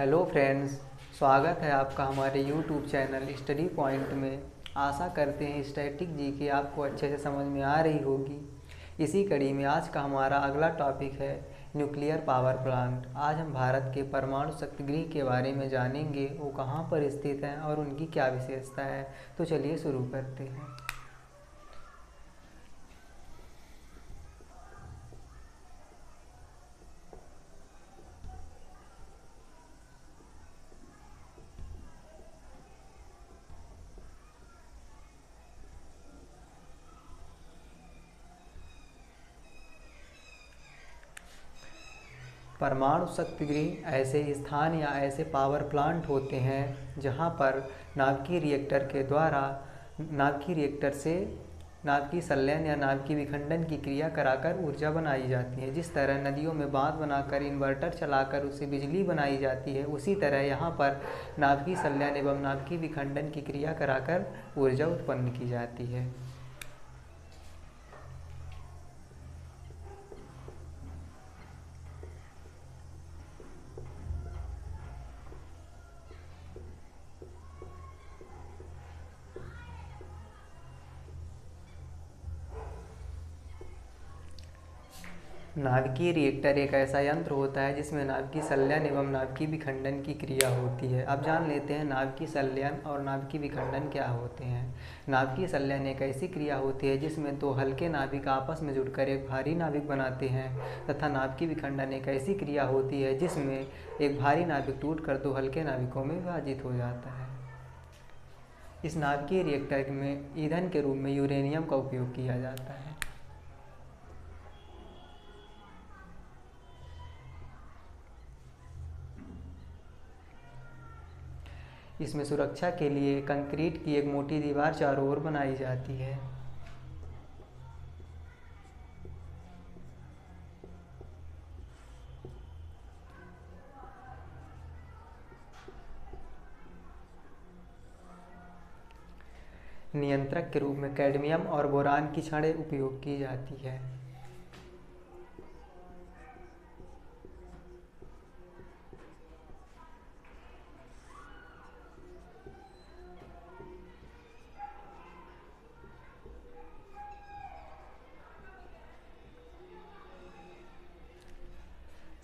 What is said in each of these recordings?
Hello friends, स्वागत है आपका हमारे यूट्यूब चैनल स्टडी पॉइंट में। आशा करते हैं स्टैटिक जीके आपको अच्छे से समझ में आ रही होगी। इसी कड़ी में आज का हमारा अगला टॉपिक है न्यूक्लियर पावर प्लांट। आज हम भारत के परमाणु शक्ति गृह के बारे में जानेंगे, वो कहाँ पर स्थित हैं और उनकी क्या विशेषता है। तो चलिए शुरू करते हैं। परमाणु शक्ति गृह ऐसे स्थान या ऐसे पावर प्लांट होते हैं जहां पर नाभिकीय रिएक्टर के द्वारा नाभिकीय रिएक्टर से नाभिकीय संलयन या नाभिकीय विखंडन की क्रिया कराकर ऊर्जा बनाई जाती है। जिस तरह नदियों में बांध बनाकर इन्वर्टर चलाकर उससे बिजली बनाई जाती है, उसी तरह यहाँ पर नाभिकीय संलयन एवं नाभिकीय विखंडन की क्रिया कराकर ऊर्जा उत्पन्न की जाती है। नाभिकीय रिएक्टर एक ऐसा यंत्र होता है जिसमें नाभिकीय संलयन एवं नाभिकीय विखंडन की क्रिया होती है। अब जान लेते हैं नाभिकीय संलयन और नाभिकीय विखंडन क्या होते हैं। नाभिकीय संलयन एक ऐसी क्रिया होती है जिसमें दो हल्के नाभिक आपस में जुड़कर एक भारी नाभिक बनाते हैं, तथा नाभिकीय विखंडन एक ऐसी क्रिया होती है जिसमें एक भारी नाभिक टूटकर दो हल्के नाभिकों में विभाजित हो जाता है। इस नाभिकीय रिएक्टर में ईंधन के रूप में यूरेनियम का उपयोग किया जाता है। इसमें सुरक्षा के लिए कंक्रीट की एक मोटी दीवार चारों ओर बनाई जाती है। नियंत्रक के रूप में कैडमियम और बोरान की छड़ें उपयोग की जाती है।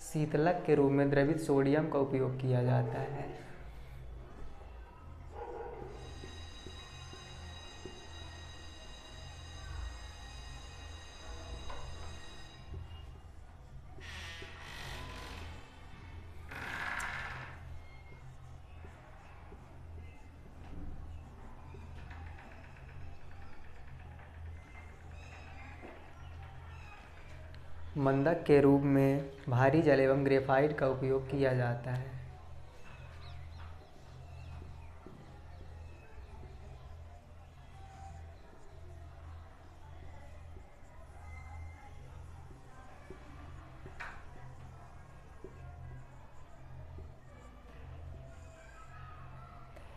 शीतलक के रूप में द्रवित सोडियम का उपयोग किया जाता है। मंदक के रूप में भारी जल एवं ग्रेफाइट का उपयोग किया जाता है।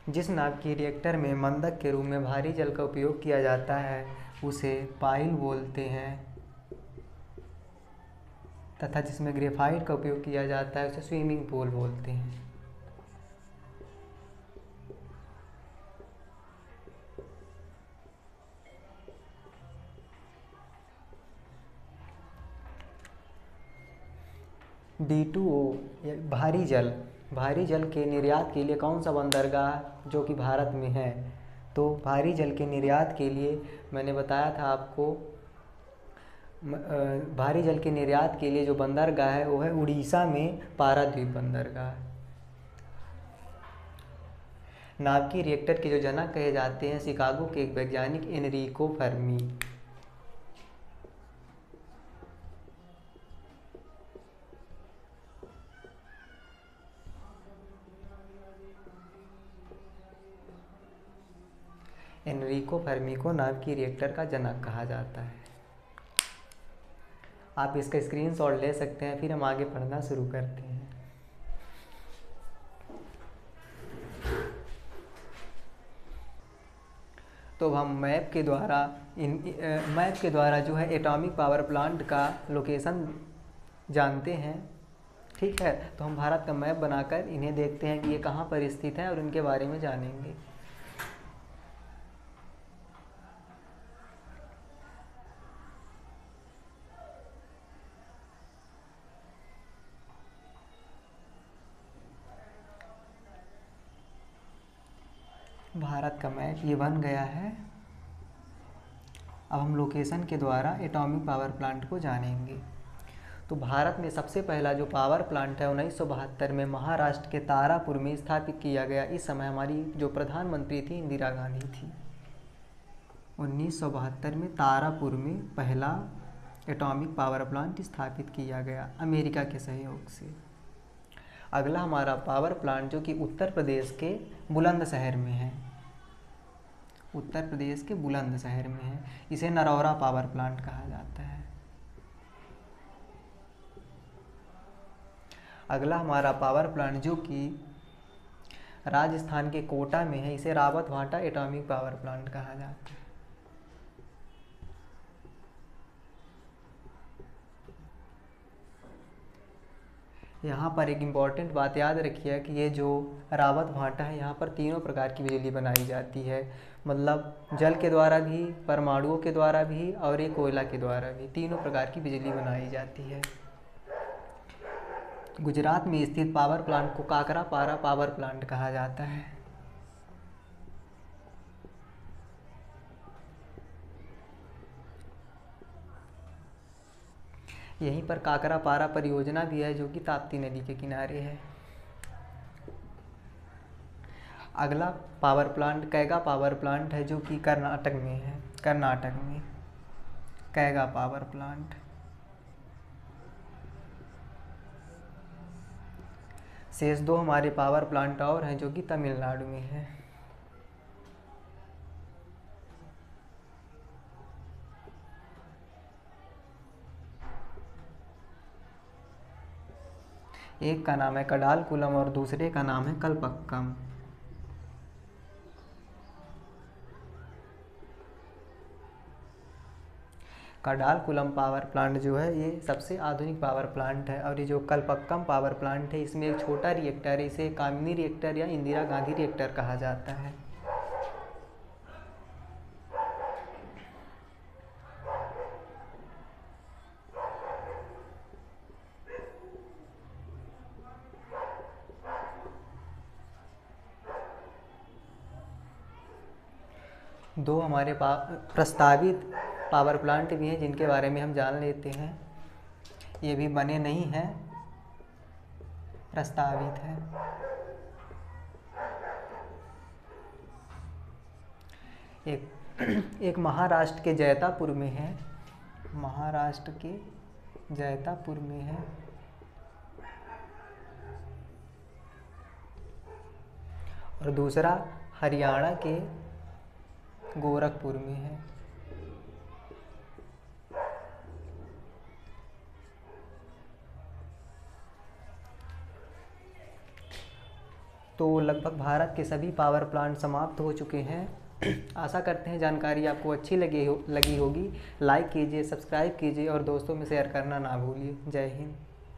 जिस नाभिकीय रिएक्टर में मंदक के रूप में भारी जल का उपयोग किया जाता है उसे पाइल बोलते हैं, तथा जिसमें ग्रेफाइट का उपयोग किया जाता है उसे स्विमिंग पूल बोलते हैं। D2O भारी जल के निर्यात के लिए कौन सा बंदरगाह जो कि भारत में है। तो भारी जल के निर्यात के लिए मैंने बताया था आपको, भारी जल के निर्यात के लिए जो बंदरगाह है वो है उड़ीसा में पारादीप बंदरगाह। नाभिकीय रिएक्टर के जो जनक कहे जाते हैं शिकागो के एक वैज्ञानिक एनरिको फर्मी। एनरिको फर्मी को नाभिकीय रिएक्टर का जनक कहा जाता है। आप इसका स्क्रीनशॉट ले सकते हैं, फिर हम आगे पढ़ना शुरू करते हैं। तो हम मैप के द्वारा जो है एटॉमिक पावर प्लांट का लोकेशन जानते हैं। ठीक है, तो हम भारत का मैप बनाकर इन्हें देखते हैं कि ये कहाँ पर स्थित है और इनके बारे में जानेंगे। भारत का मैप ये बन गया है। अब हम लोकेशन के द्वारा एटॉमिक पावर प्लांट को जानेंगे। तो भारत में सबसे पहला जो पावर प्लांट है 1972 में महाराष्ट्र के तारापुर में स्थापित किया गया। इस समय हमारी जो प्रधानमंत्री थी इंदिरा गांधी थी। 1972 में तारापुर में पहला एटॉमिक पावर प्लांट स्थापित किया गया अमेरिका के सहयोग से। अगला हमारा पावर प्लांट जो कि उत्तर प्रदेश के बुलंदशहर में है, उत्तर प्रदेश के बुलंदशहर में है, इसे नरौरा पावर प्लांट कहा जाता है। अगला हमारा पावर प्लांट जो कि राजस्थान के कोटा में है, इसे रावत भाटा एटॉमिक पावर प्लांट कहा जाता है। यहाँ पर एक इम्पॉर्टेंट बात याद रखिए कि ये जो रावत भाटा है, यहाँ पर तीनों प्रकार की बिजली बनाई जाती है। मतलब जल के द्वारा भी, परमाणुओं के द्वारा भी और एक कोयला के द्वारा भी, तीनों प्रकार की बिजली बनाई जाती है। गुजरात में स्थित पावर प्लांट को काकरापारा पावर प्लांट कहा जाता है। यहीं पर काकरापारा परियोजना भी है जो कि ताप्ती नदी के किनारे है। अगला power plant Kaiga power plant है जो कि कर्नाटक में है, कर्नाटक में कैगा पावर प्लांट। शेष दो हमारे पावर प्लांट और हैं जो कि तमिलनाडु में है। एक का नाम है कडालकुलम और दूसरे का नाम है कलपक्कम। कडालकुलम पावर प्लांट जो है ये सबसे आधुनिक पावर प्लांट है, और ये जो कलपक्कम पावर प्लांट है इसमें एक छोटा रिएक्टर है, इसे कामिनी रिएक्टर या इंदिरा गांधी रिएक्टर कहा जाता है। दो हमारे प्रस्तावित पावर प्लांट भी हैं जिनके बारे में हम जान लेते हैं। ये भी बने नहीं हैं, प्रस्तावित है। एक महाराष्ट्र के जैतापुर में है, महाराष्ट्र के जैतापुर में है, और दूसरा हरियाणा के गोरखपुर में है। तो लगभग भारत के सभी पावर प्लांट समाप्त हो चुके हैं। आशा करते हैं जानकारी आपको अच्छी लगी होगी। लाइक कीजिए, सब्सक्राइब कीजिए और दोस्तों में शेयर करना ना भूलिए। जय हिंद।